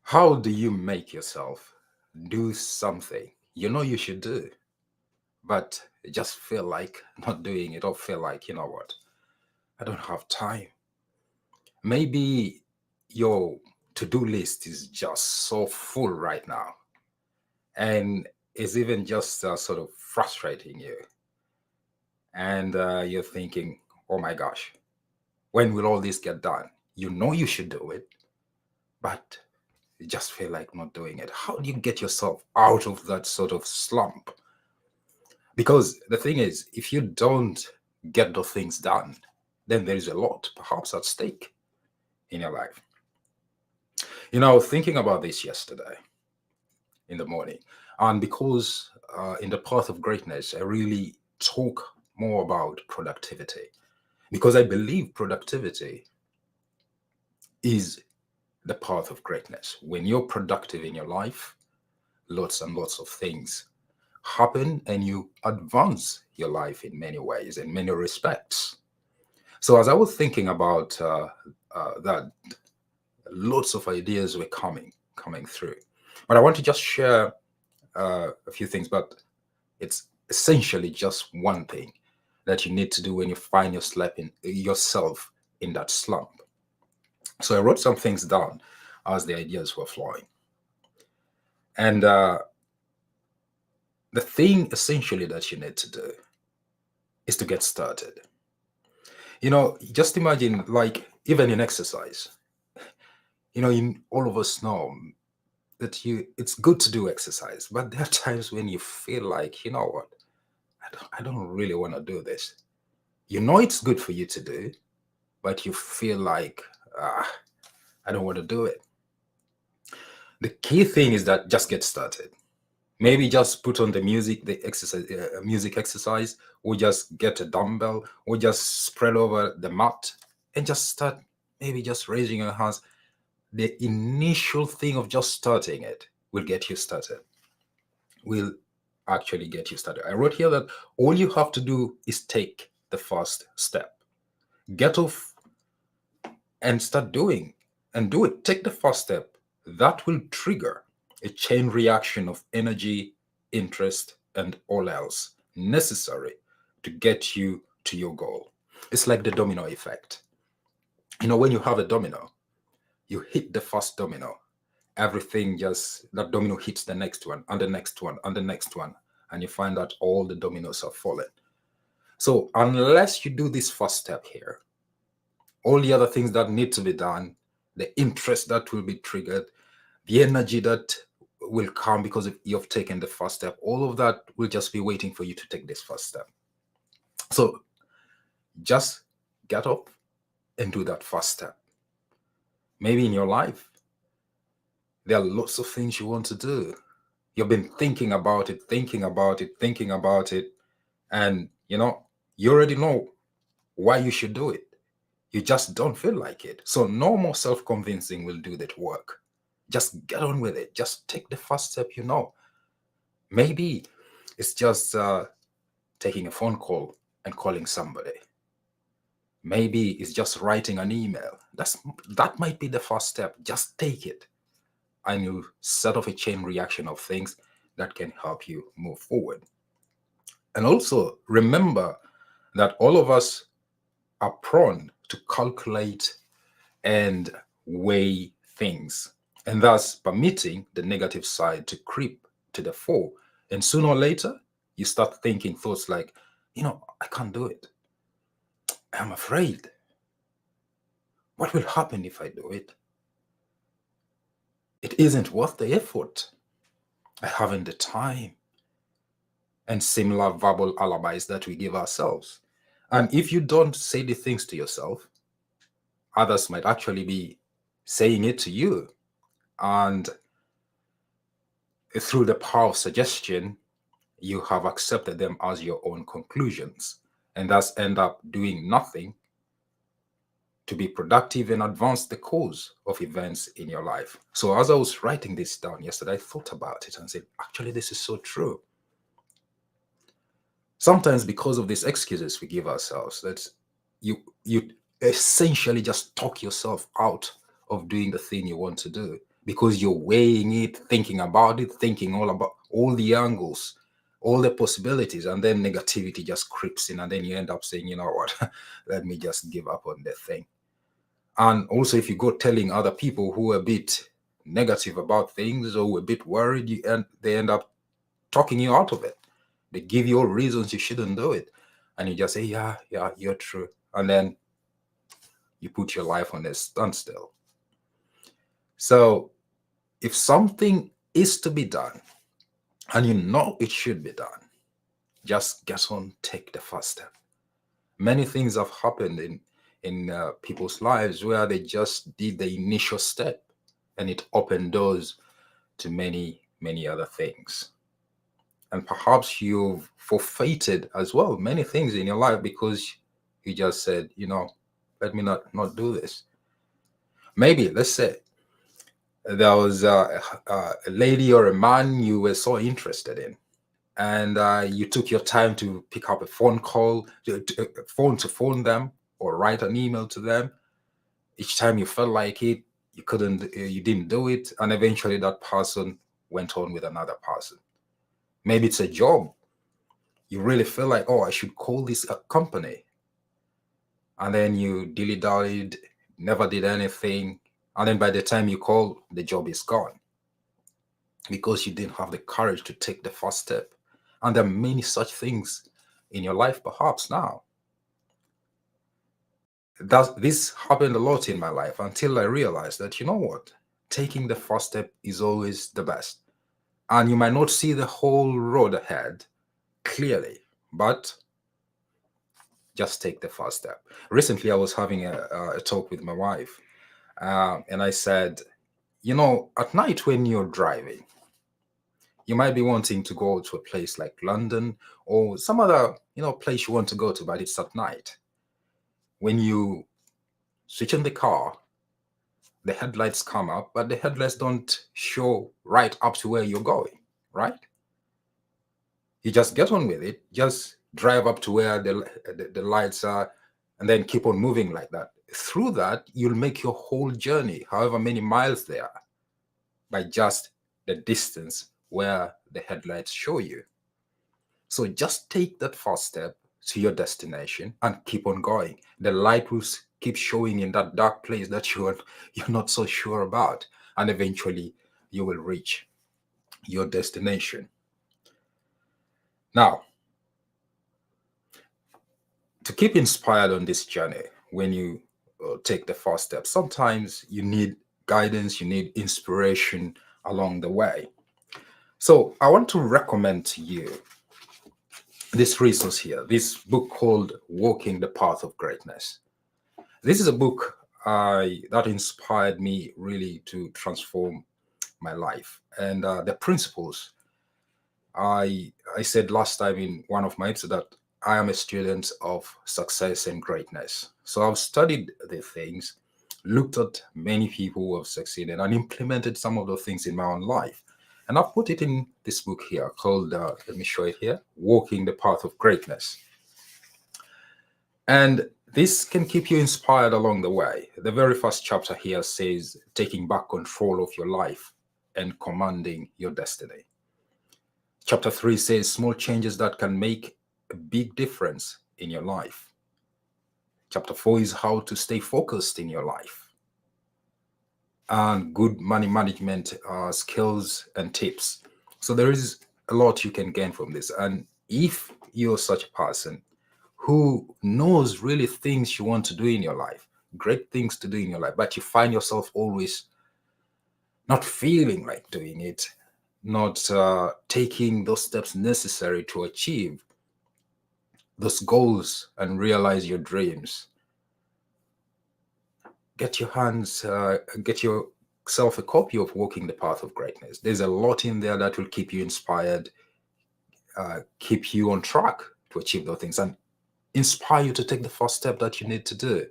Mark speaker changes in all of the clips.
Speaker 1: How do you make yourself do something you know you should do, but you just feel like not doing it or feel like, you know what, I don't have time? Maybe your to do list is just so full right now and it's even just sort of frustrating you. And you're thinking, oh my gosh, when will all this get done? You know you should do it, but you just feel like not doing it. How do you get yourself out of that sort of slump? Because the thing is, if you don't get the things done, then there is a lot perhaps at stake in your life. I was thinking about this yesterday in the morning. And because in the path of greatness, I really talk more about productivity because I believe productivity is the path of greatness. When you're productive in your life, lots and lots of things happen and you advance your life in many ways, in many respects. So as I was thinking about that, lots of ideas were coming through. But I want to just share a few things. But it's essentially just one thing that you need to do when you find yourself in that slump. So I wrote some things down as the ideas were flowing, and the thing essentially that you need to do is to get started. Just imagine, like, even in exercise, all of us know that it's good to do exercise, but there are times when you feel like, you know what, I don't really want to do this. It's good for you to do, but you feel like, ah, I don't want to do it. The key thing is that just get started. Maybe just put on the music exercise, or just get a dumbbell, or just spread over the mat and just start. Maybe just raising your hands. The initial thing of just starting it will get you started. Will actually get you started. I wrote here that all you have to do is take the first step. Get off and start doing and do it. Take the first step. That will trigger a chain reaction of energy, interest, and all else necessary to get you to your goal. It's like the domino effect. When you have a domino, you hit the first domino, everything just, that domino hits the next one, and the next one, and the next one, and you find that all the dominoes are falling. So, unless you do this first step here, all the other things that need to be done, the interest that will be triggered, the energy that will come because you've taken the first step, all of that will just be waiting for you to take this first step. So just get up and do that first step. Maybe in your life, there are lots of things you want to do. You've been thinking about it, thinking about it, thinking about it, and you already know why you should do it. You just don't feel like it. So no more self-convincing will do that work. Just get on with it. Just take the first step. Maybe it's just taking a phone call and calling somebody. Maybe it's just writing an email. That might be the first step. Just take it, and you set off a chain reaction of things that can help you move forward. And also remember that all of us are prone to calculate and weigh things, and thus permitting the negative side to creep to the fore. And sooner or later, you start thinking thoughts like, I can't do it. I'm afraid. What will happen if I do it? It isn't worth the effort. I haven't the time. And similar verbal alibis that we give ourselves. And if you don't say the things to yourself, others might actually be saying it to you. And through the power of suggestion, you have accepted them as your own conclusions, and thus end up doing nothing to be productive and advance the cause of events in your life. So as I was writing this down yesterday, I thought about it and said, actually, this is so true. Sometimes because of these excuses we give ourselves, that you essentially just talk yourself out of doing the thing you want to do because you're weighing it, thinking about it, thinking all about all the angles, all the possibilities, and then negativity just creeps in, and then you end up saying, you know what, let me just give up on that thing. And also, if you go telling other people who are a bit negative about things or a bit worried, they end up talking you out of it. They give you all reasons you shouldn't do it, and you just say, yeah, yeah, you're true, and then you put your life on a standstill. So if something is to be done and you know it should be done, just get on, take the first step. Many things have happened in people's lives where they just did the initial step, and it opened doors to many other things. And perhaps you've forfeited as well many things in your life because you just said, let me not do this. Maybe, let's say, there was a lady or a man you were so interested in, and you took your time to pick up a phone call, to phone them, or write an email to them. Each time you felt like it, you didn't do it, and eventually that person went on with another person. Maybe it's a job. You really feel like, oh, I should call this a company, and then you dilly-dallied, never did anything, and then by the time you call, the job is gone because you didn't have the courage to take the first step. And there are many such things in your life, perhaps now. This happened a lot in my life until I realized that, you know what? Taking the first step is always the best. And you might not see the whole road ahead clearly, but just take the first step. Recently, I was having a talk with my wife, and I said, at night when you're driving, you might be wanting to go to a place like London or some other, place you want to go to, but it's at night. When you switch on the car, the headlights come up, but the headlights don't show right up to where you're going, right? You just get on with it, just drive up to where the lights are, and then keep on moving like that. Through that, you'll make your whole journey, however many miles there are, by just the distance where the headlights show you. So just take that first step to your destination and keep on going. The light will keep showing in that dark place that you're not so sure about, and eventually you will reach your destination. Now, to keep inspired on this journey, when you take the first step, sometimes you need guidance, you need inspiration along the way. So I want to recommend to you this resource here, this book called Walking the Path of Greatness. This is a book that inspired me really to transform my life. And the principles, I said last time in one of my episodes that I am a student of success and greatness. So I've studied the things, looked at many people who have succeeded, and implemented some of those things in my own life. And I've put it in this book here called, let me show it here, Walking the Path of Greatness. And this can keep you inspired along the way. The very first chapter here says, taking back control of your life and commanding your destiny. Chapter 3 says, small changes that can make a big difference in your life. Chapter 4 is how to stay focused in your life. And good money management skills and tips. So there is a lot you can gain from this. And if you're such a person who knows really things you want to do in your life, great things to do in your life, but you find yourself always not feeling like doing it, not taking those steps necessary to achieve those goals and realize your dreams, get yourself a copy of Walking the Path of Greatness. There's a lot in there that will keep you inspired, keep you on track to achieve those things, and inspire you to take the first step that you need to do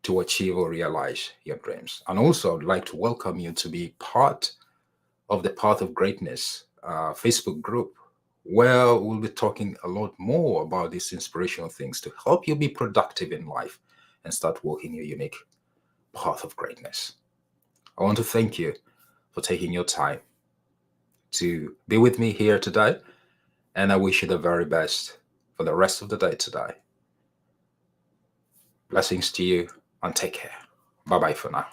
Speaker 1: to achieve or realize your dreams. And also, I would like to welcome you to be part of the Path of Greatness Facebook group, where we'll be talking a lot more about these inspirational things to help you be productive in life and start walking your unique path of greatness. I want to thank you for taking your time to be with me here today. And I wish you the very best for the rest of the day today. Blessings to you and take care. Bye bye for now.